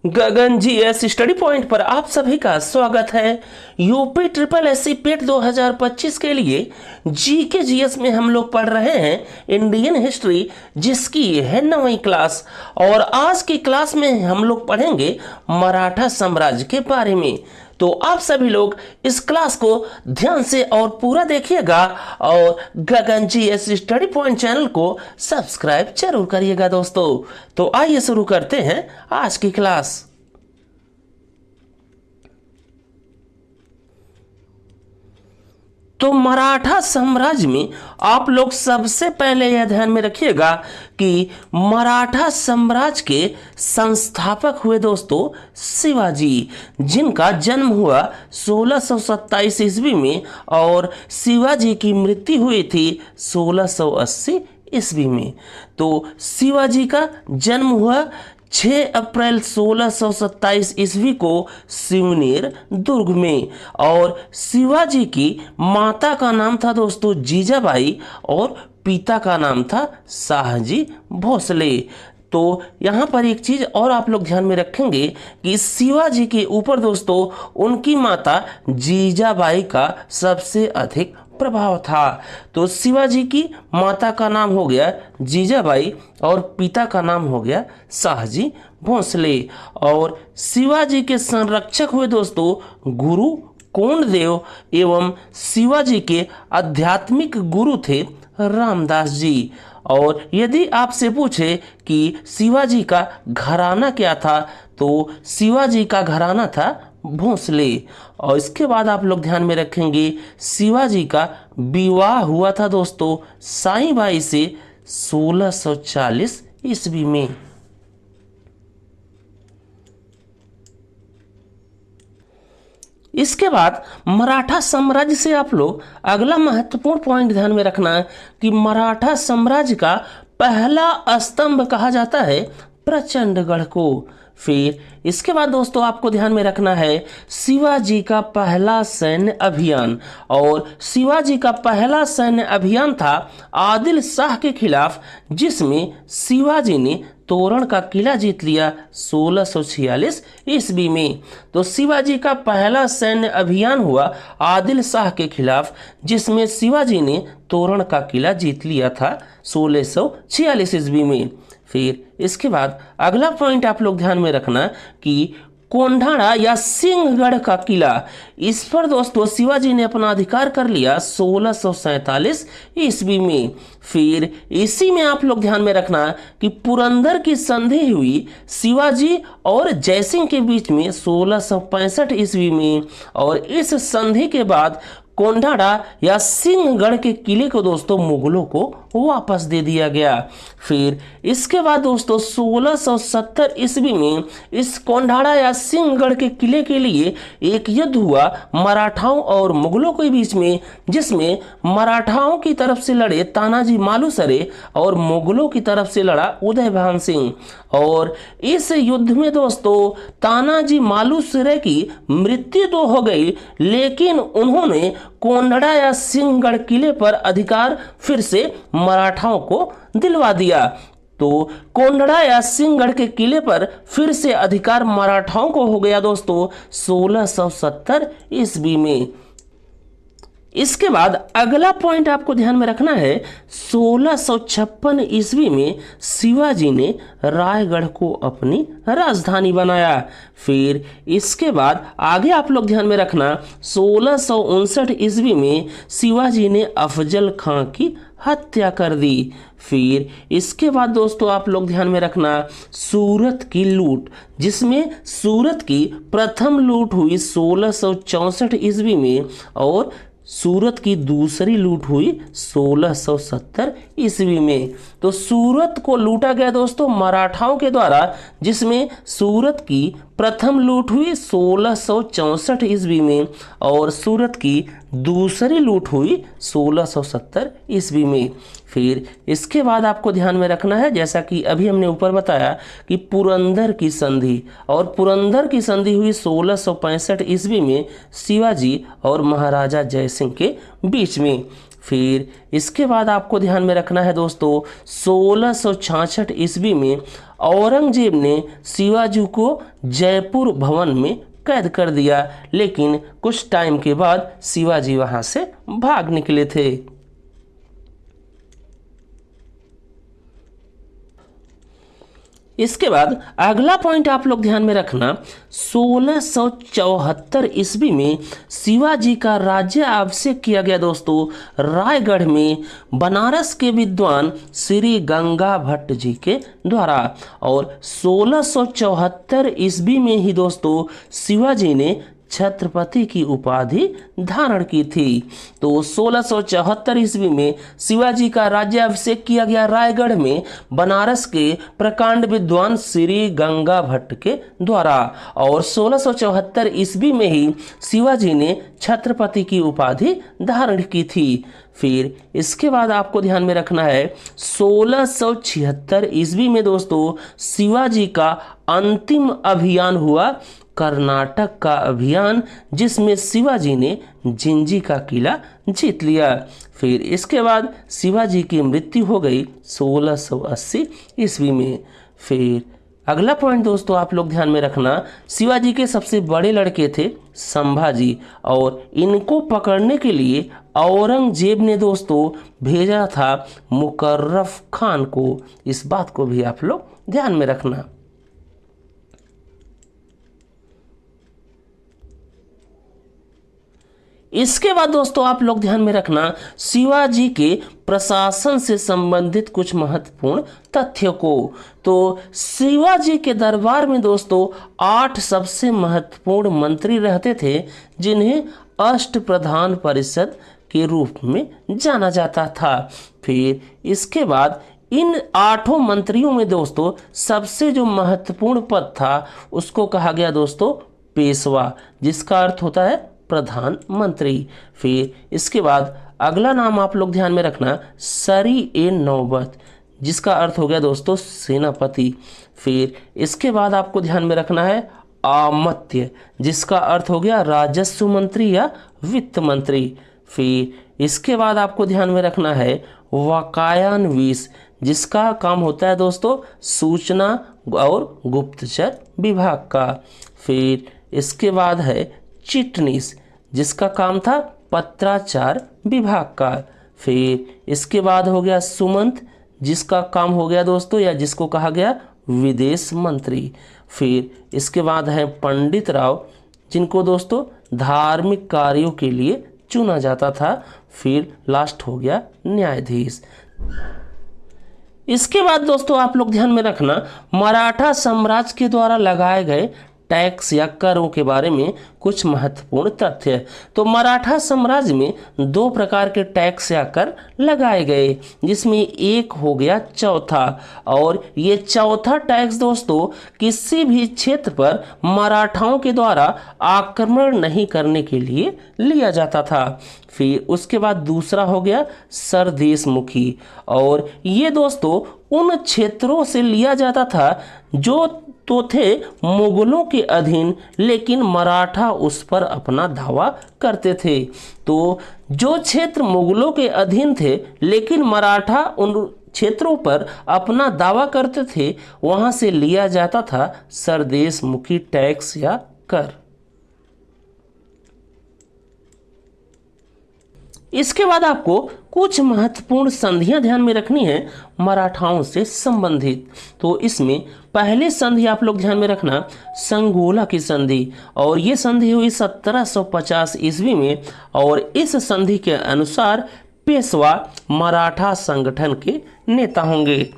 गगन GS study point पर आप सभी का स्वागत है। यूपी ट्रिपल एससी पेट 2025 के लिए जीके जीएस में हम लोग पढ़ रहे हैं इंडियन हिस्ट्री, जिसकी है 9वीं क्लास। और आज की क्लास में हम लोग पढ़ेंगे मराठा साम्राज्य के बारे में। तो आप सभी लोग इस क्लास को ध्यान से और पूरा देखिएगा और गगन जीएस स्टडी पॉइंट चैनल को सब्सक्राइब जरूर करिएगा दोस्तों। तो आइए शुरू करते हैं आज की क्लास। तो मराठा साम्राज्य में आप लोग सबसे पहले यह ध्यान में रखिएगा कि मराठा साम्राज्य के संस्थापक हुए दोस्तों शिवाजी, जिनका जन्म हुआ 1627 ईस्वी में और शिवाजी की मृत्यु हुई थी 1680 ईस्वी में। तो शिवाजी का जन्म हुआ 6 अप्रैल 1627 ईस्वी को सिवनेर दुर्ग में। और शिवाजी की माता का नाम था दोस्तों जीजाबाई और पिता का नाम था शाहजी भोसले। तो यहाँ पर एक चीज और आप लोग ध्यान में रखेंगे कि शिवाजी के ऊपर दोस्तों उनकी माता जीजाबाई का सबसे अधिक प्रभाव था। तो शिवाजी की माता का नाम हो गया जीजाबाई और पिता का नाम हो गया शाहजी भोसले। और शिवाजी के संरक्षक हुए दोस्तों गुरु कोंडदेव एवं शिवाजी के आध्यात्मिक गुरु थे रामदास जी। और यदि आपसे पूछे कि शिवाजी का घराना क्या था, तो शिवाजी का घराना था भोसले। और इसके बाद आप लोग ध्यान में रखेंगे शिवाजी का विवाह हुआ था दोस्तों साईबाई से 1640 ईस्वी में। इसके बाद मराठा साम्राज्य से आप लोग अगला महत्वपूर्ण पॉइंट ध्यान में रखना है कि मराठा साम्राज्य का पहला स्तंभ कहा जाता है प्रचंडगढ़ को। फिर इसके बाद दोस्तों आपको ध्यान में रखना है शिवाजी का पहला सैन्य अभियान। और शिवाजी का पहला सैन्य अभियान था आदिल शाह के खिलाफ, जिसमें शिवाजी ने तोरण का किला जीत लिया 1646 ईस्वी में। तो शिवाजी का पहला सैन्य अभियान हुआ आदिल शाह के खिलाफ, जिसमें शिवाजी ने तोरण का किला जीत लिया था 1646 ईस्वी में। फिर इसके बाद अगला पॉइंट आप लोग ध्यान में रखना कि कोंढाणा या सिंहगढ़ का किला, इस पर दोस्तों शिवाजी ने अपना अधिकार कर लिया 1647 ईस्वी में। फिर इसी में आप लोग ध्यान में रखना कि पुरंदर की संधि हुई शिवाजी और जयसिंह के बीच में 1665 ईस्वी में। और इस संधि के बाद कोंढाणा या सिंहगढ़ के किले को दोस्तों मुगलों को वापस दे दिया गया। फिर इसके बाद दोस्तों 1670 ईस्वी में इस कोंढाणा या सिंहगढ़ के किले के लिए एक युद्ध हुआ मराठाओं और मुगलों के बीच में, जिसमें मराठाओं की तरफ से लड़े तानाजी मालुसरे और मुगलों की तरफ से लड़ा उदयभान सिंह। और इस युद्ध में दोस्तों तानाजी मालुसरे की मृत्यु तो हो गई, लेकिन उन्होंने कोंढाणा या सिंहगढ़ किले पर अधिकार फिर से मराठाओं को दिलवा दिया। तो कोंढाणा या सिंहगढ़ के किले पर फिर से अधिकार मराठाओं को हो गया दोस्तों 1670 ईस्वी में। इसके बाद अगला पॉइंट आपको ध्यान में रखना है 1656 ईस्वी में शिवाजी ने रायगढ़ को अपनी राजधानी बनाया। फिर इसके बाद आगे आप लोग ध्यान में रखना 1659 ईस्वी में शिवाजी ने अफजल खां की हत्या कर दी। फिर इसके बाद दोस्तों आप लोग ध्यान में रखना सूरत की लूट, जिसमें सूरत की प्रथम लूट हुई 1664 ईस्वी में और सूरत की दूसरी लूट हुई 1670 ईस्वी में। तो सूरत को लूटा गया दोस्तों मराठाओं के द्वारा, जिसमें सूरत की प्रथम लूट हुई 1664 ईस्वी में और सूरत की दूसरी लूट हुई 1670 ईस्वी में। फिर इसके बाद आपको ध्यान में रखना है, जैसा कि अभी हमने ऊपर बताया कि पुरंदर की संधि, और पुरंदर की संधि हुई 1665 ईस्वी में शिवाजी और महाराजा जयसिंह के बीच में। फिर इसके बाद आपको ध्यान में रखना है दोस्तों 1666 ईस्वी में औरंगजेब ने शिवाजी को जयपुर भवन में कैद कर दिया, लेकिन कुछ टाइम के बाद शिवाजी वहां से भाग निकले थे। इसके बाद अगला पॉइंट आप लोग ध्यान में रखना 1674 ईस्वी में शिवाजी का राज्य अभिषेक किया गया दोस्तों रायगढ़ में बनारस के विद्वान श्री गंगा भट्ट जी के द्वारा। और 1674 ईस्वी में ही दोस्तों शिवाजी ने छत्रपति की उपाधि धारण की थी। तो 1674 ईस्वी में शिवाजी का राज्याभिषेक किया गया रायगढ़ में बनारस के प्रकांड विद्वान श्री गंगा भट्ट के द्वारा। और 1674 ईस्वी में ही शिवाजी ने छत्रपति की उपाधि धारण की थी। फिर इसके बाद आपको ध्यान में रखना है 1676 ईस्वी में दोस्तों शिवाजी का अंतिम अभियान हुआ, कर्नाटक का अभियान, जिसमें शिवाजी ने जिंजी का किला जीत लिया। फिर इसके बाद शिवाजी की मृत्यु हो गई 1680 ईस्वी में। फिर अगला पॉइंट दोस्तों आप लोग ध्यान में रखना, शिवाजी के सबसे बड़े लड़के थे संभाजी, और इनको पकड़ने के लिए औरंगजेब ने दोस्तों भेजा था मुकर्रफ खान को। इस बात को भी आप लोग ध्यान में रखना। इसके बाद दोस्तों आप लोग ध्यान में रखना शिवाजी के प्रशासन से संबंधित कुछ महत्वपूर्ण तथ्यों को। तो शिवाजी के दरबार में दोस्तों 8 सबसे महत्वपूर्ण मंत्री रहते थे, जिन्हें अष्टप्रधान परिषद के रूप में जाना जाता था। फिर इसके बाद इन 8 मंत्रियों में दोस्तों सबसे जो महत्वपूर्ण पद था उसको कहा गया दोस्तों पेशवा, जिसका अर्थ होता है प्रधानमंत्री। फिर इसके बाद अगला नाम आप लोग ध्यान में रखना सरी-ए-नौबत, जिसका अर्थ हो गया दोस्तों सेनापति। फिर इसके बाद आपको ध्यान में रखना है आमत्य, जिसका अर्थ हो गया राजस्व मंत्री या वित्त मंत्री। फिर इसके बाद आपको ध्यान में रखना है वाकायानवीस, जिसका काम होता है दोस्तों सूचना और गुप्तचर विभाग का। फिर इसके बाद है चिटनीस, जिसका काम था पत्राचार विभाग का। फिर इसके बाद हो गया सुमंत, जिसका काम हो गया दोस्तों या जिसको कहा गया विदेश मंत्री। फिर इसके बाद है पंडित राव, जिनको दोस्तों धार्मिक कार्यों के लिए चुना जाता था। फिर लास्ट हो गया न्यायाधीश। इसके बाद दोस्तों आप लोग ध्यान में रखना मराठा साम्राज्य के द्वारा लगाए गए टैक्स या करों के बारे में कुछ महत्वपूर्ण तथ्य। तो मराठा साम्राज्य में 2 प्रकार के टैक्स या कर लगाए गए, जिसमें एक हो गया चौथा। और ये चौथा टैक्स दोस्तों किसी भी क्षेत्र पर मराठाओं के द्वारा आक्रमण नहीं करने के लिए लिया जाता था। फिर उसके बाद दूसरा हो गया सरदेशमुखी, और ये दोस्तों उन क्षेत्रों से लिया जाता था जो तो थे मुगलों के अधीन, लेकिन मराठा उस पर अपना दावा करते थे। तो जो क्षेत्र मुगलों के अधीन थे लेकिन मराठा उन क्षेत्रों पर अपना दावा करते थे, वहां से लिया जाता था सरदेशमुखी टैक्स या कर। इसके बाद आपको कुछ महत्वपूर्ण संधियां ध्यान में रखनी है मराठाओं से संबंधित। तो इसमें पहले संधि आप लोग ध्यान में रखना संगोला की संधि, और ये संधि हुई 1750 ईस्वी में। और इस संधि के अनुसार पेशवा मराठा संगठन के नेता होंगे।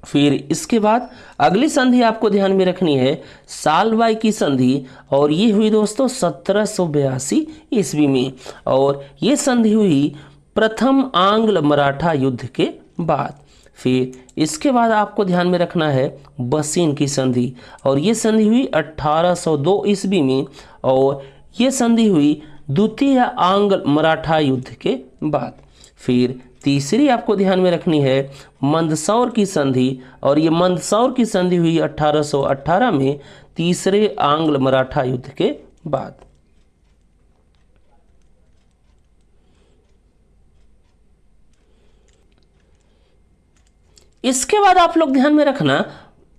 फिर इसके बाद अगली संधि आपको ध्यान में रखनी है सालबाई की संधि, और ये हुई दोस्तों 1782 ईस्वी में। और ये संधि हुई प्रथम आंग्ल मराठा युद्ध के बाद। फिर इसके बाद आपको ध्यान में रखना है बसीन की संधि, और ये संधि हुई 1802 ईस्वी में। और ये संधि हुई द्वितीय आंग्ल मराठा युद्ध के बाद। फिर तीसरी आपको ध्यान में रखनी है मंदसौर की संधि, और ये मंदसौर की संधि हुई 1818 में, तीसरे आंग्ल मराठा युद्ध के बाद। इसके बाद आप लोग ध्यान में रखना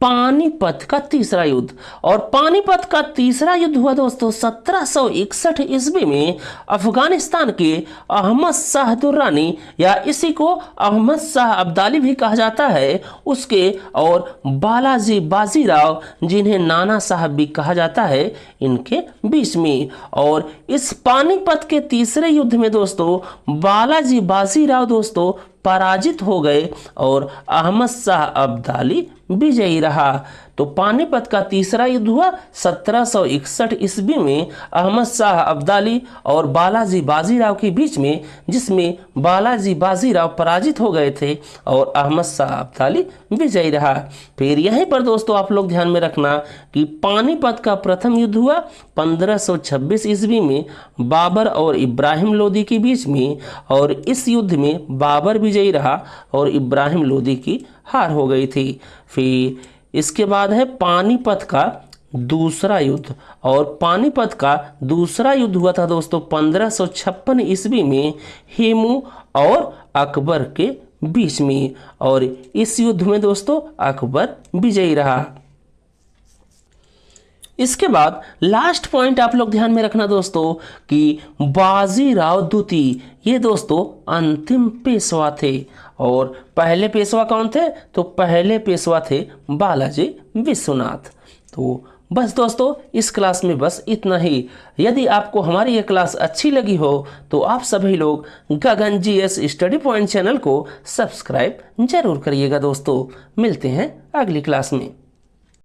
पानीपत का तीसरा युद्ध। और पानीपत का तीसरा युद्ध हुआ दोस्तों 1761 ईस्वी में अफगानिस्तान के अहमद शाह दुर्रानी या इसी को अहमद शाह अब्दाली भी कहा जाता है उसके और बालाजी बाजीराव जिन्हें नाना साहब भी कहा जाता है इनके बीच में। और इस पानीपत के तीसरे युद्ध में दोस्तों बालाजी बाजीराव दोस्तों पराजित हो गए और अहमद शाह अब्दाली विजयी रहा। तो पानीपत का तीसरा युद्ध हुआ 1761 ईस्वी में अहमद शाह अब्दाली और बालाजी बाजीराव के बीच में, जिसमें बालाजी बाजीराव पराजित हो गए थे और अहमद शाह अब्दाली विजयी रहा। फिर यहीं पर दोस्तों आप लोग ध्यान में रखना कि पानीपत का प्रथम युद्ध हुआ 1526 ईस्वी में बाबर और इब्राहिम लोदी के बीच में, और इस युद्ध में बाबर विजयी रहा और इब्राहिम लोदी की हार हो गई थी। फिर इसके बाद है पानीपत का दूसरा युद्ध। और पानीपत का दूसरा युद्ध हुआ था दोस्तों 1556 ईस्वी में हेमू और अकबर के बीच में, और इस युद्ध में दोस्तों अकबर विजयी रहा। इसके बाद लास्ट पॉइंट आप लोग ध्यान में रखना दोस्तों कि बाजीराव द्वितीय ये दोस्तों अंतिम पेशवा थे। और पहले पेशवा कौन थे? तो पहले पेशवा थे बालाजी विश्वनाथ। तो बस दोस्तों इस क्लास में बस इतना ही। यदि आपको हमारी ये क्लास अच्छी लगी हो तो आप सभी लोग गगन GS स्टडी पॉइंट चैनल को सब्सक्राइब जरूर करिएगा दोस्तों। मिलते हैं अगली क्लास में।